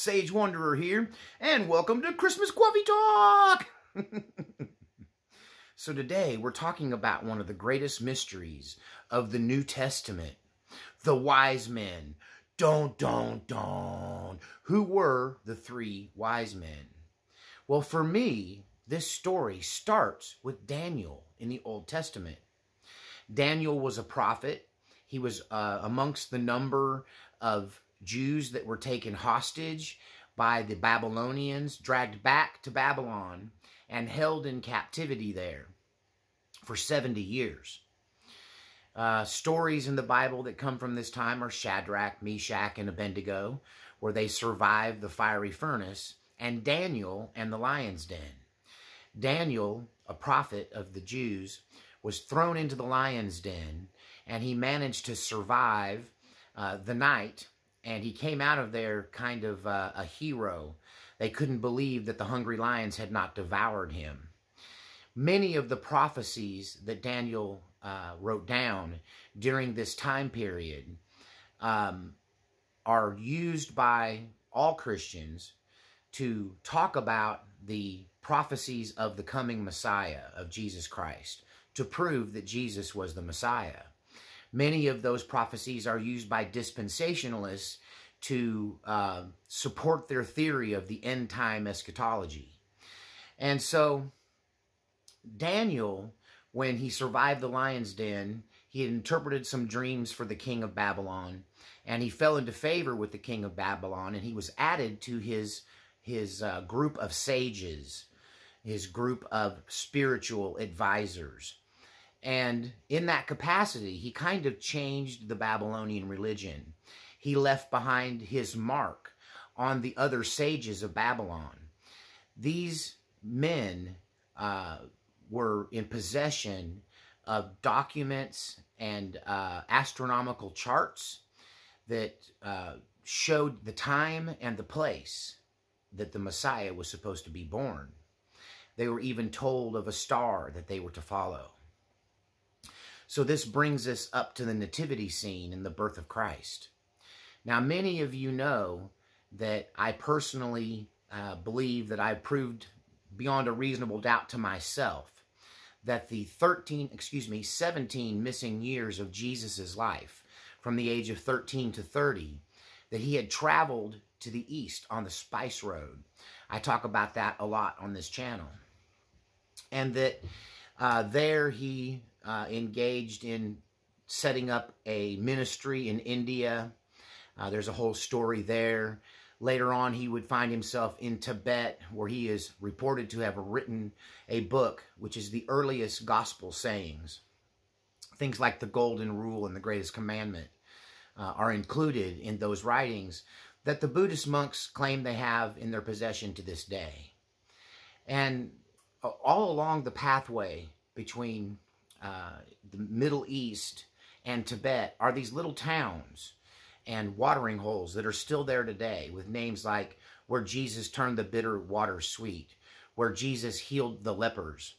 Sage Wanderer here, and welcome to Christmas Coffee Talk! So today we're talking about one of the greatest mysteries of the New Testament, the wise men. Who were the three wise men? Well, for me, this story starts with Daniel in the Old Testament. Daniel was a prophet. He was amongst the number of Jews that were taken hostage by the Babylonians, dragged back to Babylon, and held in captivity there for 70 years. Stories in the Bible that come from this time are Shadrach, Meshach, and Abednego, where they survived the fiery furnace, and Daniel and the lion's den. Daniel, a prophet of the Jews, was thrown into the lion's den, and he managed to survive the night, and he came out of there kind of a hero. They couldn't believe that the hungry lions had not devoured him. Many of the prophecies that Daniel wrote down during this time period are used by all Christians to talk about the prophecies of the coming Messiah, of Jesus Christ, to prove that Jesus was the Messiah. Many of those prophecies are used by dispensationalists to support their theory of the end-time eschatology. And so Daniel, when he survived the lion's den, he had interpreted some dreams for the king of Babylon, and he fell into favor with the king of Babylon, and he was added to his group of sages, his group of spiritual advisors. And in that capacity, he kind of changed the Babylonian religion. He left behind his mark on the other sages of Babylon. These men were in possession of documents and astronomical charts that showed the time and the place that the Messiah was supposed to be born. They were even told of a star that they were to follow. So this brings us up to the nativity scene and the birth of Christ. Now, many of you know that I personally believe that I've proved beyond a reasonable doubt to myself that the 17 missing years of Jesus' life, from the age of 13 to 30, that he had traveled to the east on the Spice Road. I talk about that a lot on this channel. And that there he engaged in setting up a ministry in India. There's a whole story there. Later on, he would find himself in Tibet, where he is reported to have written a book, which is the earliest gospel sayings. Things like the Golden Rule and the Greatest Commandment are included in those writings that the Buddhist monks claim they have in their possession to this day. And all along the pathway between the Middle East and Tibet are these little towns and watering holes that are still there today, with names like where Jesus turned the bitter water sweet, where Jesus healed the lepers.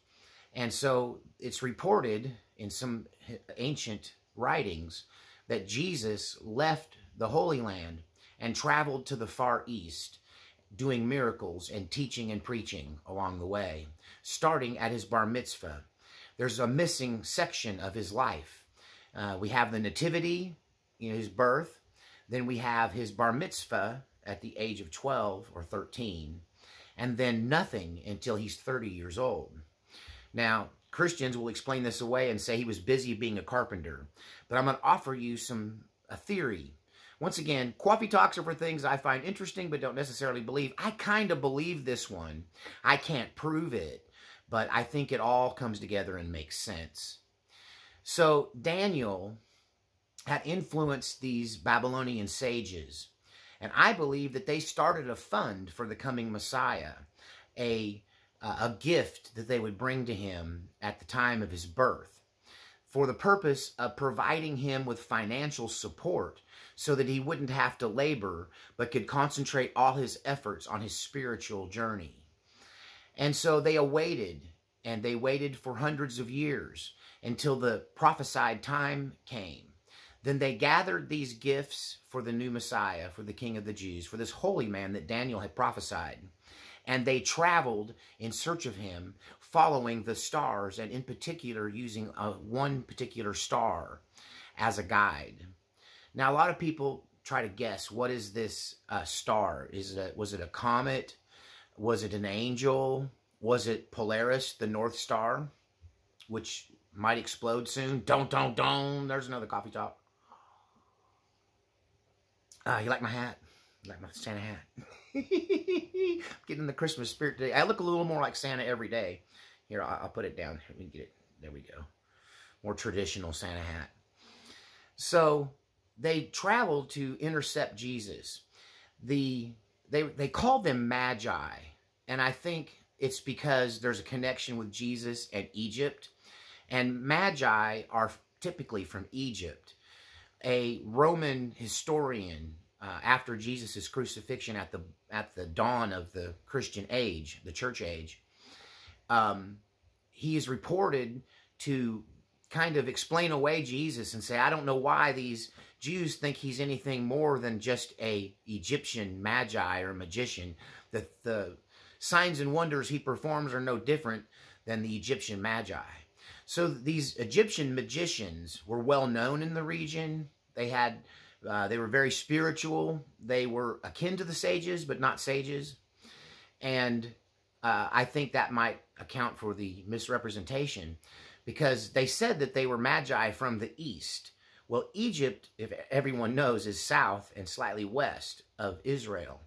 And so it's reported in some ancient writings that Jesus left the Holy Land and traveled to the Far East, doing miracles and teaching and preaching along the way, starting at his bar mitzvah. There's a missing section of his life. We have the nativity, his birth. Then we have his bar mitzvah at the age of 12 or 13. And then nothing until he's 30 years old. Now, Christians will explain this away and say he was busy being a carpenter. But I'm going to offer you a theory. Once again, coffee talks are for things I find interesting but don't necessarily believe. I kind of believe this one. I can't prove it, but I think it all comes together and makes sense. So Daniel had influenced these Babylonian sages, and I believe that they started a fund for the coming Messiah, a gift that they would bring to him at the time of his birth, for the purpose of providing him with financial support so that he wouldn't have to labor, but could concentrate all his efforts on his spiritual journey. And so they awaited, and they waited for hundreds of years until the prophesied time came, Then they gathered these gifts for the new Messiah, for the King of the Jews, for this holy man that Daniel had prophesied. And they traveled in search of him, following the stars, and in particular using one particular star as a guide. Now, a lot of people try to guess, what is this star? Was it a comet? Was it an angel? Was it Polaris, the North Star, which might explode soon? Don't. There's another coffee talk. You like my hat? You like my Santa hat? Getting in the Christmas spirit today. I look a little more like Santa every day. Here, I'll put it down. We can get it. There we go. More traditional Santa hat. So they traveled to intercept Jesus. They called them magi, and I think it's because there's a connection with Jesus and Egypt. And magi are typically from Egypt. A Roman historian, after Jesus' crucifixion at the dawn of the Christian age, the church age, he is reported to kind of explain away Jesus and say, I don't know why these Jews think he's anything more than just a Egyptian magi or magician, that the signs and wonders he performs are no different than the Egyptian magi. So these Egyptian magicians were well known in the region. They were very spiritual. They were akin to the sages, but not sages. And I think that might account for the misrepresentation, because they said that they were magi from the east. Well, Egypt, if everyone knows, is south and slightly west of Israel.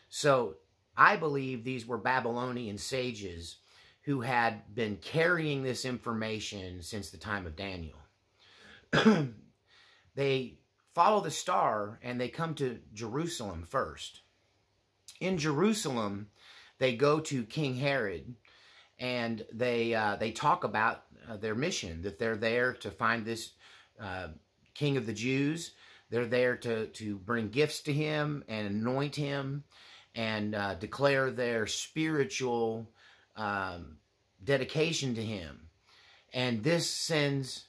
So I believe these were Babylonian sages who had been carrying this information since the time of Daniel. They follow the star and they come to Jerusalem first. In Jerusalem, they go to King Herod, and they talk about their mission, that they're there to find this King of the Jews. They're there to bring gifts to him and anoint him and declare their spiritual dedication to him. And this sends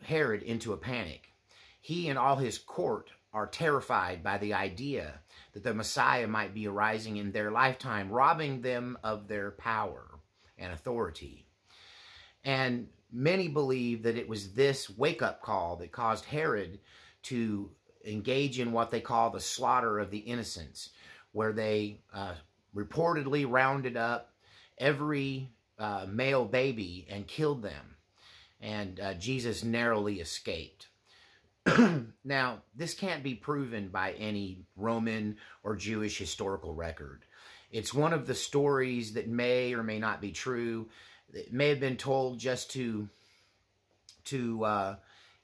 Herod into a panic. He and all his court are terrified by the idea that the Messiah might be arising in their lifetime, robbing them of their power and authority. And many believe that it was this wake-up call that caused Herod to engage in what they call the slaughter of the innocents, where they reportedly rounded up every male baby and killed them. And Jesus narrowly escaped. Now, this can't be proven by any Roman or Jewish historical record. It's one of the stories that may or may not be true. It may have been told just to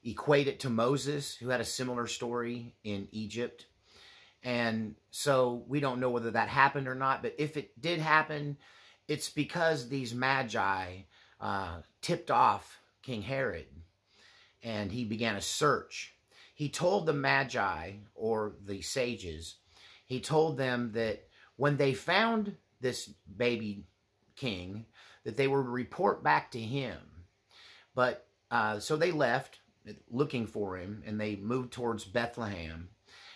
equate it to Moses, who had a similar story in Egypt. And so we don't know whether that happened or not. But if it did happen, it's because these magi tipped off King Herod, and he began a search. He told the magi, or the sages, he told them that when they found this baby king, that they were to report back to him. But so they left looking for him, and they moved towards Bethlehem,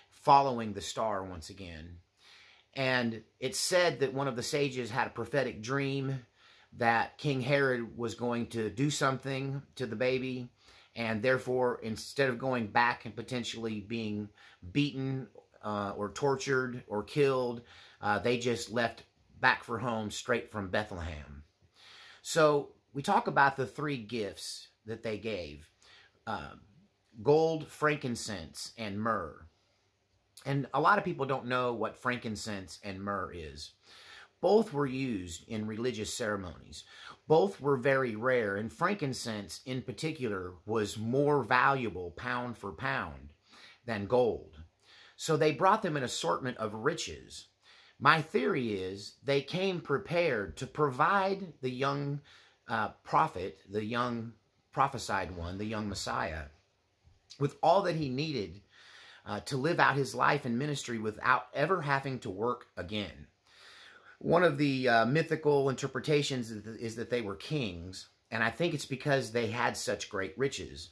following the star once again. And it said that one of the sages had a prophetic dream that King Herod was going to do something to the baby, and therefore, instead of going back and potentially being beaten or tortured or killed, they just left back for home straight from Bethlehem. So we talk about the three gifts that they gave: gold, frankincense, and myrrh. And a lot of people don't know what frankincense and myrrh is. Both were used in religious ceremonies. Both were very rare, and frankincense in particular was more valuable pound for pound than gold. So they brought them an assortment of riches. My theory is they came prepared to provide the young prophet, the young prophesied one, the young Messiah, with all that he needed to live out his life and ministry without ever having to work again. One of the mythical interpretations is that they were kings, and I think it's because they had such great riches.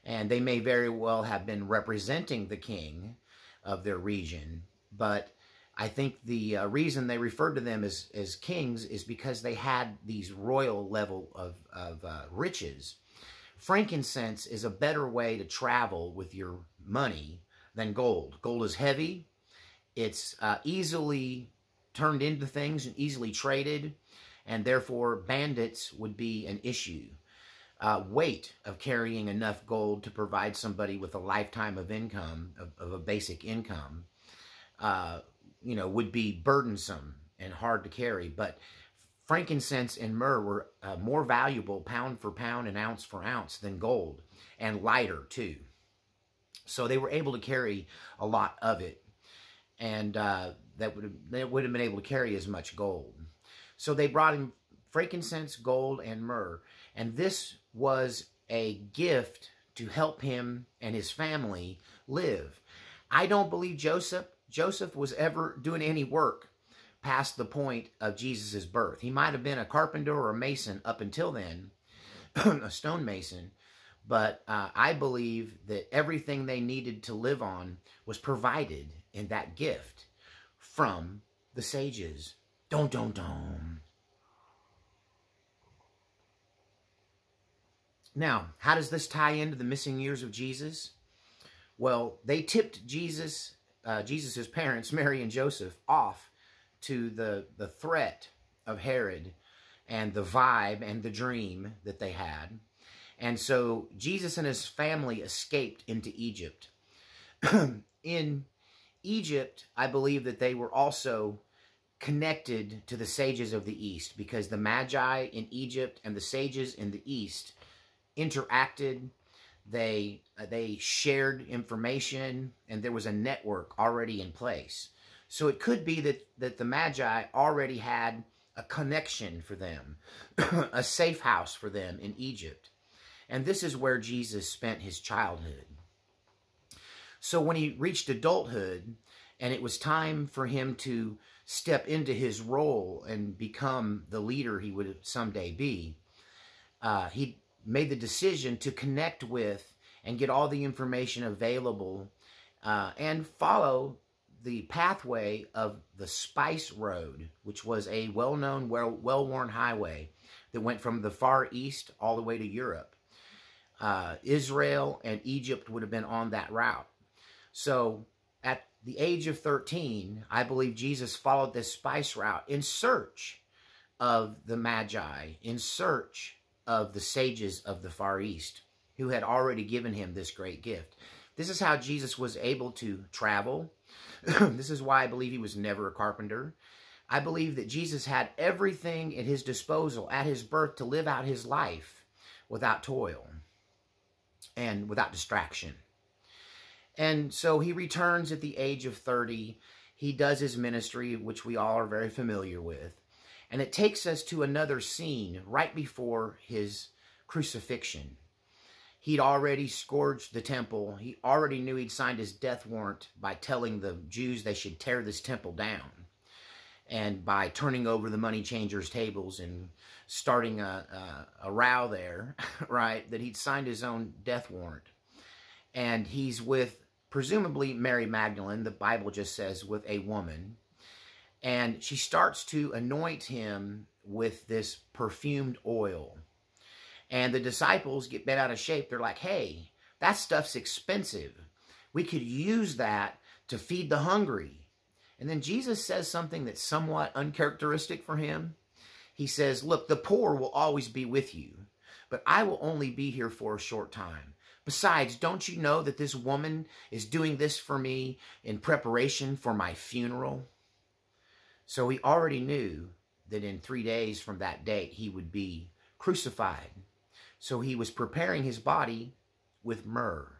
And they may very well have been representing the king of their region. But I think the reason they referred to them as kings is because they had these royal level of riches. Frankincense is a better way to travel with your money than gold. Gold is heavy. It's easily turned into things and easily traded, and therefore bandits would be an issue. Weight of carrying enough gold to provide somebody with a lifetime of income, of a basic income, would be burdensome and hard to carry. But frankincense and myrrh were more valuable pound for pound and ounce for ounce than gold, and lighter too. So they were able to carry a lot of it, and they would have been able to carry as much gold. So they brought him frankincense, gold, and myrrh, and this was a gift to help him and his family live. I don't believe Joseph was ever doing any work past the point of Jesus' birth. He might have been a carpenter or a mason up until then, a stonemason, but I believe that everything they needed to live on was provided in that gift from the sages. Dun, dun, dun. Now, how does this tie into the missing years of Jesus? Well, they tipped Jesus' parents, Mary and Joseph, off to the threat of Herod and the vibe and the dream that they had. And so Jesus and his family escaped into Egypt. In Egypt, I believe that they were also connected to the sages of the East, because the Magi in Egypt and the sages in the East interacted. They shared information, and there was a network already in place. So it could be that the Magi already had a connection for them, a safe house for them in Egypt. And this is where Jesus spent his childhood. So when he reached adulthood, and it was time for him to step into his role and become the leader he would someday be, he made the decision to connect with and get all the information available and follow the pathway of the Spice Road, which was a well-known, well-worn highway that went from the Far East all the way to Europe. Israel and Egypt would have been on that route. So at the age of 13, I believe Jesus followed this spice route in search of the Magi, in search of the sages of the Far East, who had already given him this great gift. This is how Jesus was able to travel. This is why I believe he was never a carpenter. I believe that Jesus had everything at his disposal at his birth to live out his life without toil and without distraction. And so he returns at the age of 30. He does his ministry, which we all are very familiar with. And it takes us to another scene right before his crucifixion. He'd already scourged the temple. He already knew he'd signed his death warrant by telling the Jews they should tear this temple down, and by turning over the money changers' tables and starting a row there, right, that he'd signed his own death warrant. And he's with, presumably, Mary Magdalene, the Bible just says, with a woman. And she starts to anoint him with this perfumed oil. And the disciples get bent out of shape. They're like, hey, that stuff's expensive. We could use that to feed the hungry. And then Jesus says something that's somewhat uncharacteristic for him. He says, look, the poor will always be with you, but I will only be here for a short time. Besides, don't you know that this woman is doing this for me in preparation for my funeral? So he already knew that in 3 days from that date, he would be crucified. So he was preparing his body with myrrh.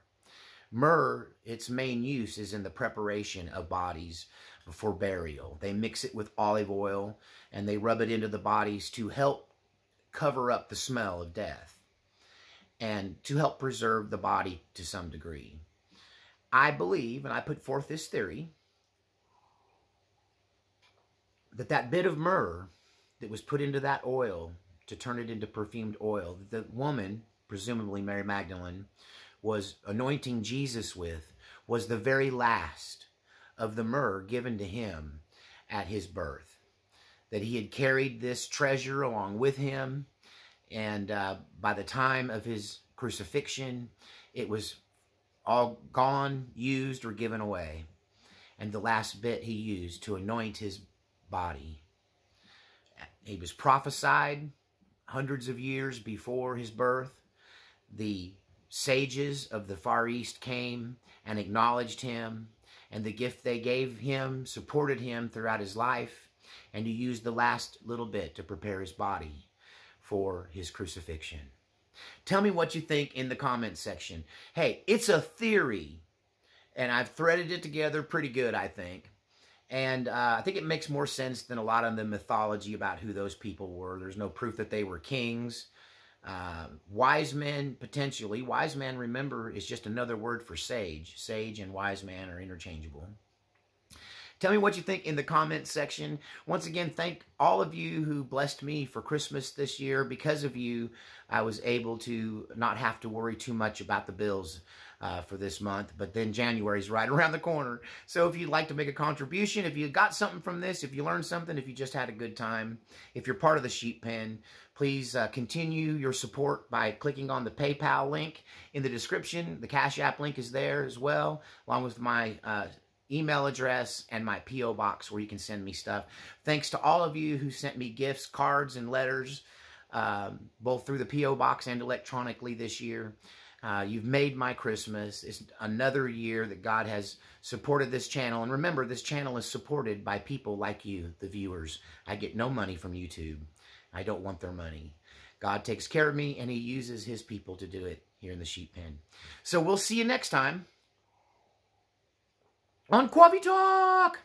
Myrrh, its main use is in the preparation of bodies for burial. They mix it with olive oil and they rub it into the bodies to help cover up the smell of death and to help preserve the body to some degree. I believe, and I put forth this theory, that that bit of myrrh that was put into that oil to turn it into perfumed oil, the woman, presumably Mary Magdalene, was anointing Jesus with was the very last of the myrrh given to him at his birth. That he had carried this treasure along with him, and by the time of his crucifixion, it was all gone, used, or given away. And the last bit he used to anoint his body. He was prophesied hundreds of years before his birth. The sages of the Far East came and acknowledged him, and the gift they gave him supported him throughout his life, and he used the last little bit to prepare his body for his crucifixion. Tell me what you think in the comments section. Hey, it's a theory, and I've threaded it together pretty good, I think. And I think it makes more sense than a lot of the mythology about who those people were. There's no proof that they were kings. Wise men, potentially. Wise man, remember, is just another word for sage. Sage and wise man are interchangeable. Tell me what you think in the comments section. Once again, thank all of you who blessed me for Christmas this year. Because of you, I was able to not have to worry too much about the bills for this month. But then January's right around the corner. So if you'd like to make a contribution, if you got something from this, if you learned something, if you just had a good time, if you're part of the Sheep Pen, please continue your support by clicking on the PayPal link in the description. The Cash App link is there as well, along with my email address and my P.O. box where you can send me stuff. Thanks to all of you who sent me gifts, cards, and letters, both through the P.O. box and electronically this year. You've made my Christmas. It's another year that God has supported this channel. And remember, this channel is supported by people like you, the viewers. I get no money from YouTube. I don't want their money. God takes care of me, and he uses his people to do it here in the Sheep Pen. So we'll see you next time on Quavi Talk.